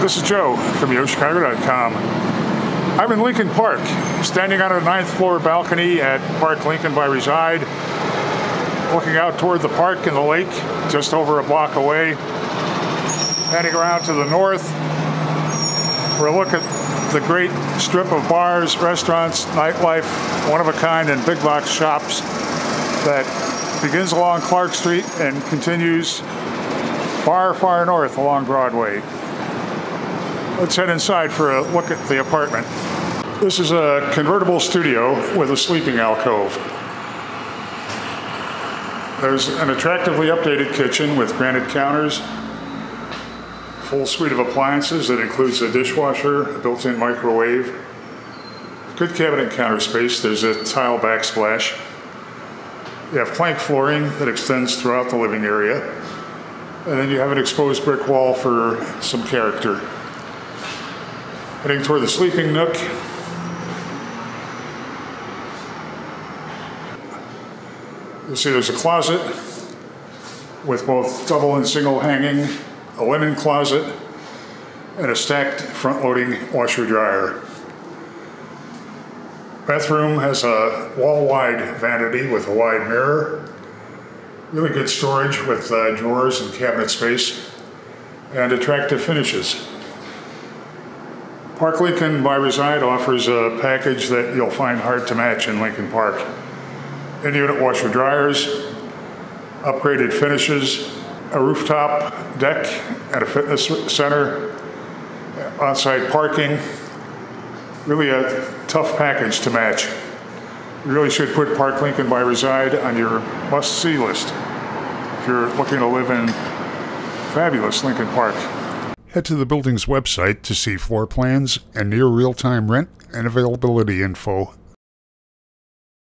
This is Joe from YoChicago.com. I'm in Lincoln Park, standing on a 9th floor balcony at Park Lincoln by Reside, looking out toward the park and the lake just over a block away. Heading around to the north for a look at the great strip of bars, restaurants, nightlife, one-of-a-kind and big box shops that begins along Clark Street and continues far, far north along Broadway. Let's head inside for a look at the apartment. This is a convertible studio with a sleeping alcove. There's an attractively updated kitchen with granite counters, full suite of appliances that includes a dishwasher, a built-in microwave, good cabinet counter space. There's a tile backsplash. You have plank flooring that extends throughout the living area, and then you have an exposed brick wall for some character. Heading toward the sleeping nook. You'll see there's a closet with both double and single hanging, a linen closet, and a stacked front-loading washer-dryer. Bathroom has a wall-wide vanity with a wide mirror, really good storage with drawers and cabinet space, and attractive finishes. Park Lincoln by Reside offers a package that you'll find hard to match in Lincoln Park. In-unit washer dryers, upgraded finishes, a rooftop deck and a fitness center, on-site parking. Really a tough package to match. You really should put Park Lincoln by Reside on your must-see list if you're looking to live in fabulous Lincoln Park. Head to the building's website to see floor plans and near real-time rent and availability info.